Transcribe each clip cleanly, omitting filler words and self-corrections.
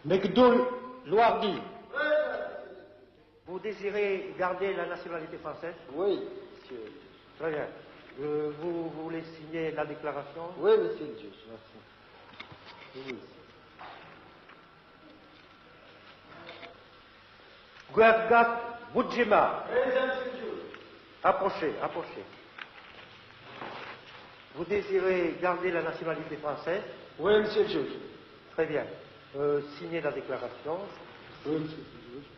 McDoul Louardi. Vous désirez garder la nationalité française? Oui, monsieur. Très bien. Vous voulez signer la déclaration? Oui, monsieur le juge, merci. Oui. Guergat Boudjema. Approchez, approchez. Vous désirez garder la nationalité française? Oui, monsieur le juge. Très bien. Signez la déclaration. Oui, monsieur le juge.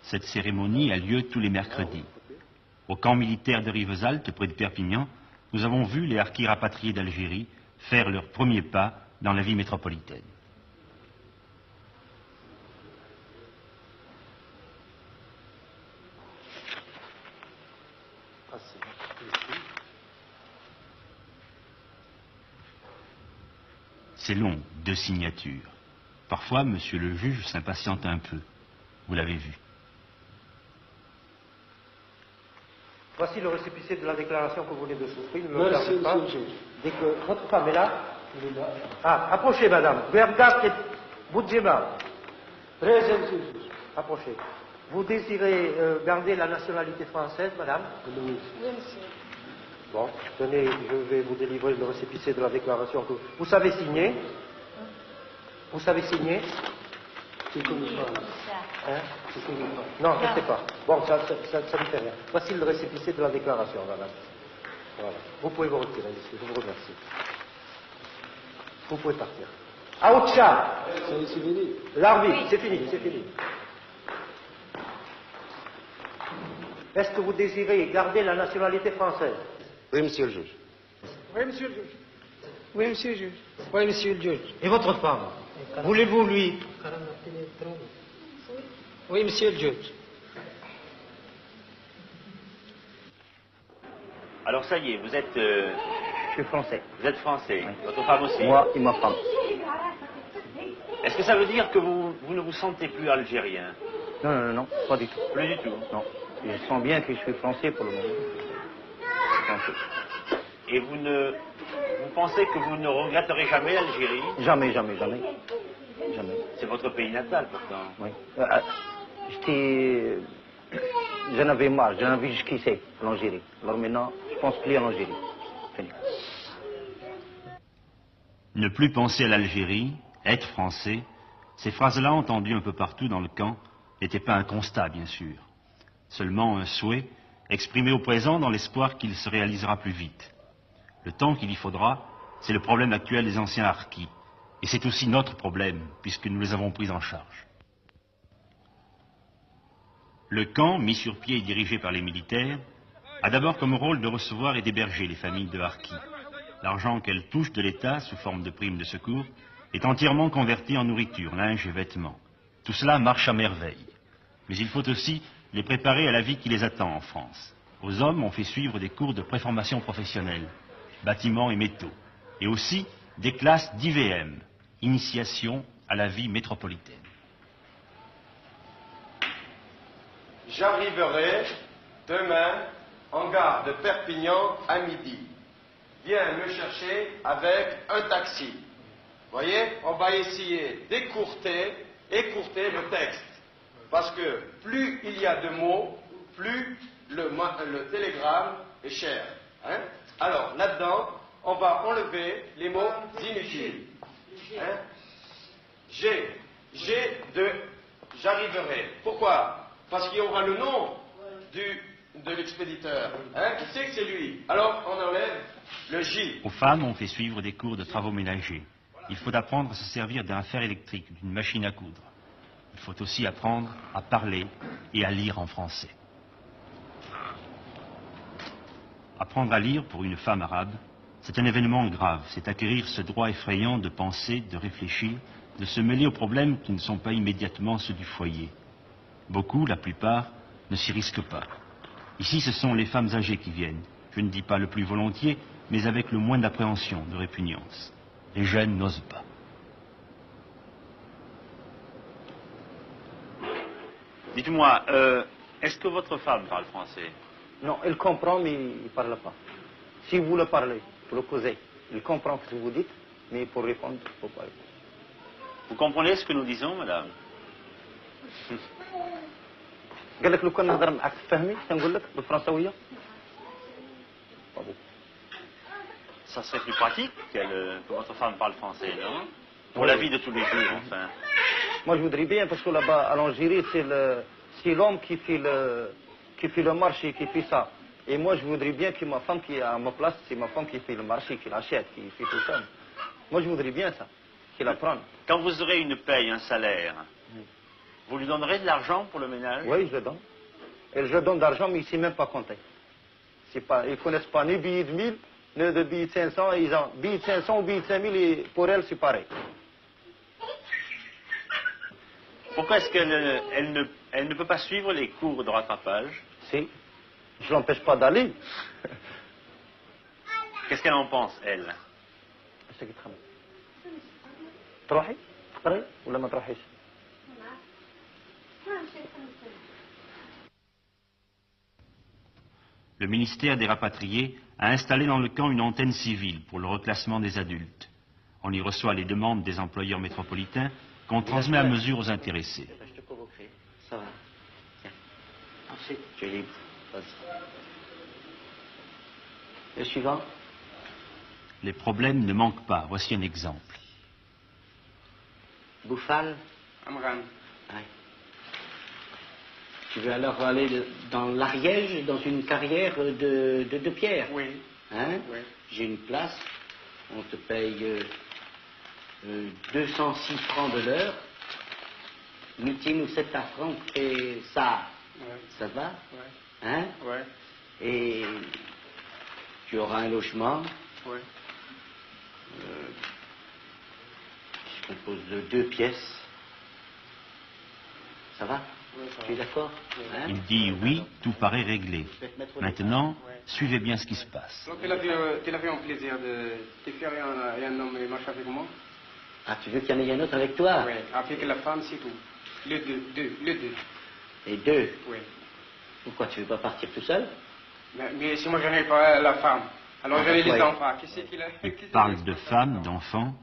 Cette cérémonie a lieu tous les mercredis. Au camp militaire de Rivesaltes, près de Perpignan, nous avons vu les harkis rapatriés d'Algérie faire leurs premiers pas dans la vie métropolitaine. C'est long, 2 signatures. Parfois, monsieur le juge s'impatiente un peu. Vous l'avez vu. Voici le récépissé de la déclaration que vous venez de souscrire. Ne me Merci, perdez pas. monsieur le juge. Dès que votre femme est là, il est là. Ah, approchez, madame. Guergat Boudjema. Présent, monsieur le juge. Approchez. Vous désirez garder la nationalité française, madame? Oui. Oui, monsieur. Bon, tenez, je vais vous délivrer le récépissé de la déclaration que vous savez signer. Vous savez signer? C'est comme ça. Hein? Non, je ne sais pas. Bon, ça ne fait rien. Voici le récépissé de la déclaration, madame. Voilà. Vous pouvez vous retirer, monsieur. Je vous remercie. Vous pouvez partir. Aoucha! C'est fini. L'arbitre, c'est fini, c'est fini. Est-ce que vous désirez garder la nationalité française? Oui, monsieur le juge. Oui, monsieur le juge. Oui, monsieur le juge. Oui, monsieur le juge. Et votre femme? Voulez-vous lui? Oui, monsieur le juge. Alors ça y est, vous êtes... Je suis français. Vous êtes français. Votre femme aussi. Moi et ma femme. Est-ce que ça veut dire que vous ne vous sentez plus algérien? Non, non, non, pas du tout. Plus du tout. Non. Je sens bien que je suis français pour le moment. Français. Et vous pensez que vous ne regretterez jamais l'Algérie? Jamais, jamais, jamais. Jamais. C'est votre pays natal pourtant. Oui. J'en avais marre, j'en avais jusqu'ici, l'Algérie. Alors maintenant, je pense plus à l'Algérie. Fini. Ne plus penser à l'Algérie, être français, ces phrases-là entendues un peu partout dans le camp n'étaient pas un constat, bien sûr. Seulement un souhait exprimé au présent dans l'espoir qu'il se réalisera plus vite. Le temps qu'il y faudra, c'est le problème actuel des anciens harkis. Et c'est aussi notre problème, puisque nous les avons pris en charge. Le camp, mis sur pied et dirigé par les militaires, a d'abord comme rôle de recevoir et d'héberger les familles de harkis. L'argent qu'elles touchent de l'État, sous forme de primes de secours, est entièrement converti en nourriture, linge et vêtements. Tout cela marche à merveille. Mais il faut aussi les préparer à la vie qui les attend en France. Aux hommes, on fait suivre des cours de préformation professionnelle, bâtiments et métaux, et aussi des classes d'IVM, initiation à la vie métropolitaine. J'arriverai demain en gare de Perpignan à midi. Viens me chercher avec un taxi. Voyez, on va essayer d'écourter le texte. Parce que plus il y a de mots, plus le télégramme est cher. Hein? Alors, là-dedans, on va enlever les mots inutiles. Hein? J'arriverai. Pourquoi? Parce qu'il y aura le nom de l'expéditeur. Hein? Qui sait que c'est lui? Alors, on enlève le J. Aux femmes, on fait suivre des cours de travaux ménagers. Il faut apprendre à se servir d'un fer électrique, d'une machine à coudre. Il faut aussi apprendre à parler et à lire en français. Apprendre à lire pour une femme arabe, c'est un événement grave. C'est acquérir ce droit effrayant de penser, de réfléchir, de se mêler aux problèmes qui ne sont pas immédiatement ceux du foyer. Beaucoup, la plupart, ne s'y risquent pas. Ici, ce sont les femmes âgées qui viennent. Je ne dis pas le plus volontiers, mais avec le moins d'appréhension, de répugnance. Les jeunes n'osent pas. Dites-moi, est-ce que votre femme parle français? Non, elle comprend, mais il ne parle pas. Si vous le parlez, vous le causez, il comprend ce que vous dites, mais pour répondre, il ne faut pas répondre. Vous comprenez ce que nous disons, madame? قال لك لو كان نهضر معك تفهمي تنقول لك بالفرنساويه. Ça serait plus pratique que votre femme parle français, non? Pour la vie de tous les jours, enfin. Moi je voudrais bien parce que là-bas à l'Algérie c'est l'homme qui fait le marché, qui fait ça. Et moi je voudrais bien que ma femme qui est à ma place, c'est ma femme qui fait le marché, qui l'achète, qui fait tout ça. Moi je voudrais bien ça, qu'il apprenne. Quand vous aurez une paye, un salaire, vous lui donnerez de l'argent pour le ménage? Oui, je le donne. Et je donne d'argent, mais il ne sait même pas compter. Ils ne connaissent pas ni billets de 1000, ni de billets de 500. Ils ont billets de 500 ou billets de 5000, et pour elles, c'est pareil. Pourquoi est-ce qu'elle ne peut pas suivre les cours de rattrapage? Si. Je ne l'empêche pas d'aller. Qu'est-ce qu'elle en pense, elle? تروحي؟ تقرأي ولا ما تروحيش؟ Le ministère des Rapatriés a installé dans le camp une antenne civile pour le reclassement des adultes. On y reçoit les demandes des employeurs métropolitains qu'on transmet à mesure aux intéressés. Je te convoquerai. Ça va. Tiens. Ensuite, tu es libre. Vas-y. Le suivant. Les problèmes ne manquent pas. Voici un exemple. Bouffal. Amran. Ouais. Tu veux alors aller dans l'Ariège, dans une carrière de pierre? Oui. Hein? Oui. J'ai une place, on te paye 206 francs de l'heure. Meeting ou 7 francs, et ça, Ouais. ça va? Ouais. Hein? Ouais. Et tu auras un logement Ouais. qui se compose de 2 pièces. Ça va? Ouais, ça Tu es va. d'accord? Hein? Il dit oui, tout paraît réglé. Maintenant, suivez bien ce qui se passe. Donc, tu l'as fait un plaisir de faire un homme et marcher avec moi? Ah, tu veux qu'il y en ait un autre avec toi? Oui. Avec la femme, c'est tout. Le deux. Et 2? Oui. Pourquoi tu veux pas partir tout seul? Mais si moi je n'ai pas la femme, alors Ah, j'en ai les ouais. enfants. Qu'est-ce qu'il a? Il parle de femmes, d'enfants.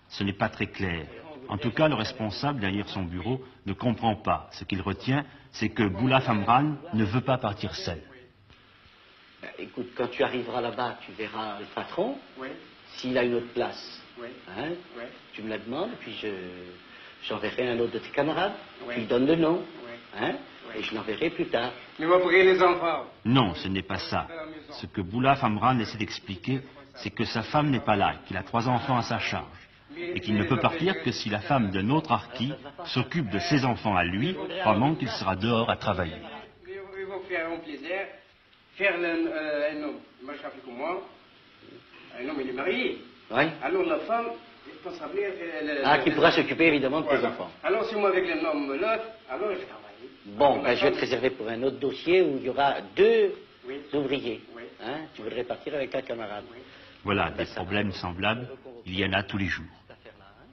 Ce n'est pas très clair. En tout cas, le responsable derrière son bureau ne comprend pas. Ce qu'il retient, c'est que Boulaf Amran ne veut pas partir seul. Ben, écoute, quand tu arriveras là-bas, tu verras le patron. Oui. S'il a une autre place, Oui. hein, Oui. tu me la demandes, puis j'enverrai un autre de tes camarades. Oui. Tu lui donnes le nom, Oui. hein, Oui. et je l'enverrai plus tard. Mais moi, pour les enfants. Non, ce n'est pas ça. Ce que Boulaf Amran essaie d'expliquer, c'est que sa femme n'est pas là, qu'il a 3 enfants à sa charge, et qu'il ne peut partir que si la femme d'un autre harki s'occupe de ses enfants à lui, pendant qu'il sera dehors à travailler. Il va faire un plaisir, faire un homme, marcher avec moi. Un homme, il est marié. Oui. Alors la femme, il peut s'appeler. Qui pourra s'occuper évidemment de tes Voilà. enfants. Alors si moi avec l'homme l'autre, alors je vais travailler. Bon, Alors, ben, je vais te réserver pour un autre dossier où il y aura 2 Oui. ouvriers. Oui. Hein, tu voudrais partir avec un camarade. Oui. Voilà, des problèmes semblables, il y en a tous les jours.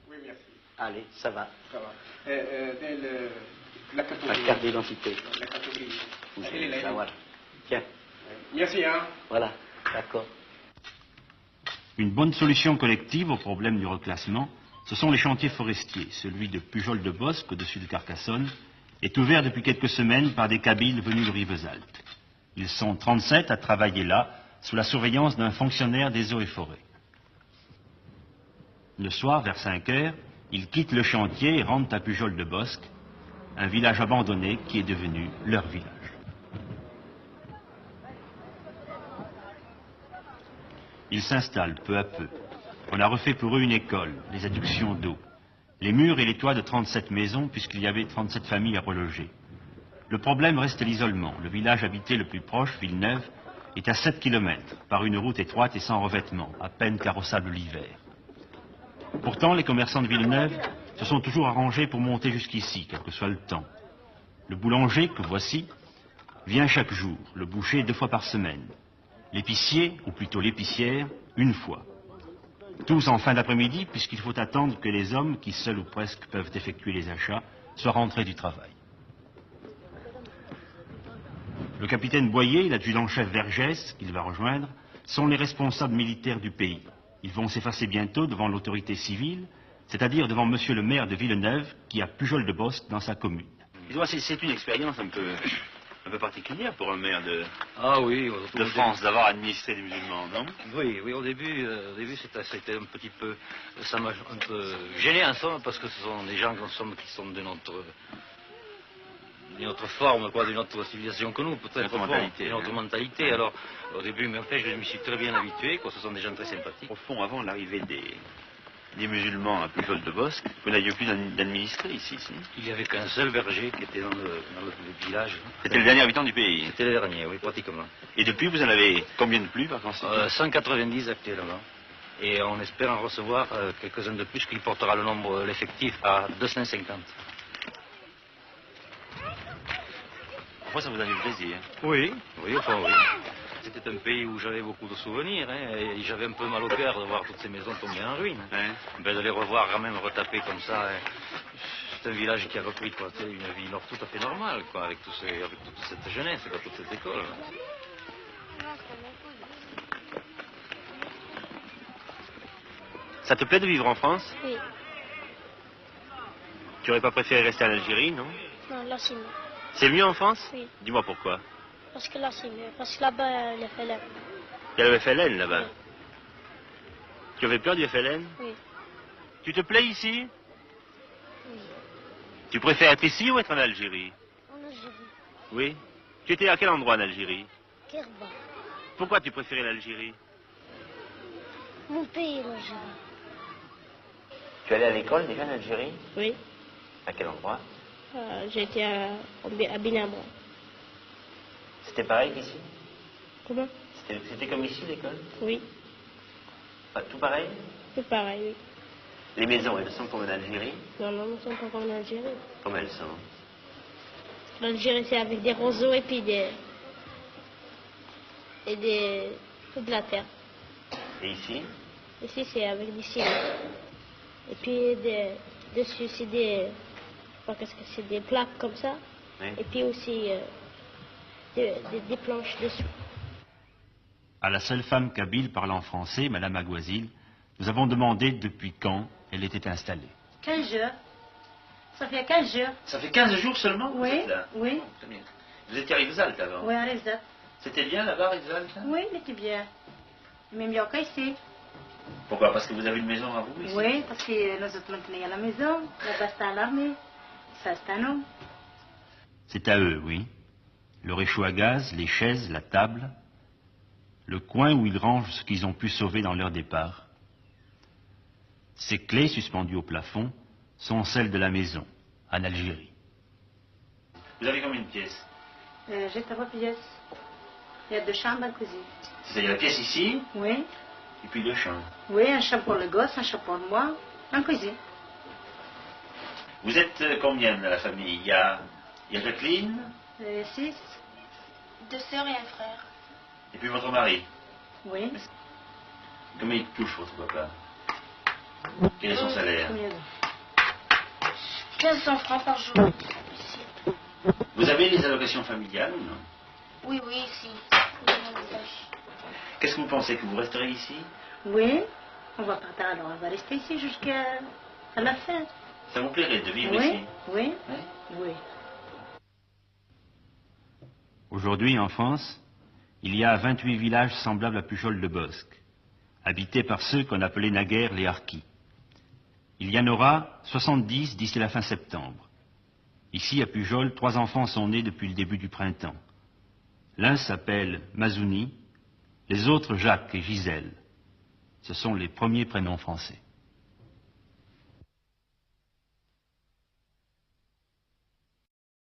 Oui, merci. Allez, ça va. Ça va. La La catégorie. carte d'identité. La catégorie. Vous Elle est là. ça, voilà. Tiens, Merci, hein. voilà, d'accord. Une bonne solution collective au problème du reclassement, ce sont les chantiers forestiers. Celui de Pujol-de-Bosque, au-dessus de Carcassonne, est ouvert depuis quelques semaines par des Kabyles venus de Rivesaltes. Ils sont 37 à travailler là, sous la surveillance d'un fonctionnaire des eaux et forêts. Le soir, vers 5 heures, ils quittent le chantier et rentrent à Pujol-de-Bosque, un village abandonné qui est devenu leur village. Ils s'installent peu à peu. On a refait pour eux une école, des adductions d'eau, les murs et les toits de 37 maisons, puisqu'il y avait 37 familles à reloger. Le problème reste l'isolement. Le village habité le plus proche, Villeneuve, est à 7 km, par une route étroite et sans revêtement, à peine carrossable l'hiver. Pourtant, les commerçants de Villeneuve se sont toujours arrangés pour monter jusqu'ici, quel que soit le temps. Le boulanger, que voici, vient chaque jour, le boucher 2 fois par semaine. L'épicier, ou plutôt l'épicière, 1 fois. Tous en fin d'après-midi, puisqu'il faut attendre que les hommes, qui seuls ou presque peuvent effectuer les achats, soient rentrés du travail. Le capitaine Boyer et l'adjudant-chef Vergès, qu'il va rejoindre, sont les responsables militaires du pays. Ils vont s'effacer bientôt devant l'autorité civile, c'est-à-dire devant monsieur le maire de Villeneuve, qui a Pujol-de-Bosc dans sa commune. C'est une expérience un peu particulière pour un maire de France d'avoir administré des musulmans, non? Oui, au début c'était un petit peu, ça m'a un peu gêné en somme, parce que ce sont des gens qui sont de notre forme, quoi, de notre civilisation que nous, peut-être de notre mentalité. Alors, au début, mais après, je me suis très bien habitué, quoi, ce sont des gens très sympathiques. Au fond, avant l'arrivée des musulmans à Pujol-de-Bosc, vous n'aviez plus d'administré ici, si? Il n'y avait qu'un seul berger qui était dans le village. C'était le dernier habitant du pays? C'était le dernier, oui, pratiquement. Et depuis, vous en avez combien de plus, par conséquent? 190 actuellement. Et on espère en recevoir quelques-uns de plus, qui portera l'effectif à 250. Moi, ça vous a fait plaisir? Oui. C'était un pays où j'avais beaucoup de souvenirs, hein, et j'avais un peu mal au cœur de voir toutes ces maisons tomber en ruine. Ouais. De les revoir quand même retapées comme ça, hein. C'est un village qui a repris, quoi, une vie tout à fait normale, quoi, avec toute cette jeunesse, quoi, toute cette école. Ça te plaît de vivre en France? Oui. Tu n'aurais pas préféré rester en Algérie, non? Non, là c'est mieux. C'est mieux en France? Oui. Dis-moi pourquoi. Parce que là c'est mieux. Parce que là-bas, il y a FLN. Il y a le FLN là-bas. Oui. Tu avais peur du FLN? Oui. Tu te plais ici? Oui. Tu préfères être ici ou être en Algérie? En Algérie. Oui. Tu étais à quel endroit en Algérie? Kerba. Pourquoi tu préférais l'Algérie? Mon pays, l'Algérie. Tu allais à l'école déjà en Algérie? Oui. À quel endroit? J'étais à Binabra. C'était pareil qu'ici? Comment? C'était comme ici l'école? Oui. Tout pareil? C'est pareil, oui. Les maisons, elles sont comme en Algérie? Non, elles ne sont pas comme en Algérie. Comme elles sont? L'Algérie, c'est avec des roseaux et puis de la terre. Et ici? Ici, c'est avec des ciments. Et puis, dessus, c'est des plaques comme ça. Oui. Et puis aussi, des planches dessous. À la seule femme kabyle parlant français, Madame Aguazil, nous avons demandé depuis quand elle était installée. 15 jours. Ça fait 15 jours. Ça fait 15 jours seulement que vous Oui, êtes là? oui. Très bien. Vous étiez à Rivesaltes avant? Oui, à Rivesaltes. C'était bien là-bas, Rivesaltes? Oui, il était bien. Même mieux qu'ici. Pourquoi? Parce que vous avez une maison à vous ici? Oui, parce que nous autres maintenant, il y a la maison, là-bas c'est à l'armée, ça c'est à nous. C'est à eux, oui. Le réchaud à gaz, les chaises, la table, le coin où ils rangent ce qu'ils ont pu sauver dans leur départ. Ces clés suspendues au plafond sont celles de la maison, en Algérie. Vous avez combien de pièces? J'ai 3 pièces. Il y a 2 chambres et cuisine. C'est-à-dire la pièce ici, Oui, et puis 2 chambres. oui, un chambre pour le gosse, un chambre pour moi, un cuisine. Vous êtes combien dans la famille? Il y a Jacqueline, 6. 2 sœurs et un frère. et puis votre mari. Oui. Combien il touche votre papa? Quel est son salaire? 1500 francs par jour. Ici. Vous avez les allocations familiales ou non? Oui, ici. Qu'est-ce que vous pensez, que vous resterez ici? Oui, on va partir alors, on va rester ici jusqu'à la fin. Ça vous plairait de vivre Oui, ici? oui, Hein? oui. Aujourd'hui, en France, il y a 28 villages semblables à Pujol-de-Bosc, habités par ceux qu'on appelait naguère les Harkis. Il y en aura 70 d'ici la fin septembre. Ici, à Pujol, 3 enfants sont nés depuis le début du printemps. L'un s'appelle Mazouni, les autres Jacques et Gisèle. Ce sont les premiers prénoms français.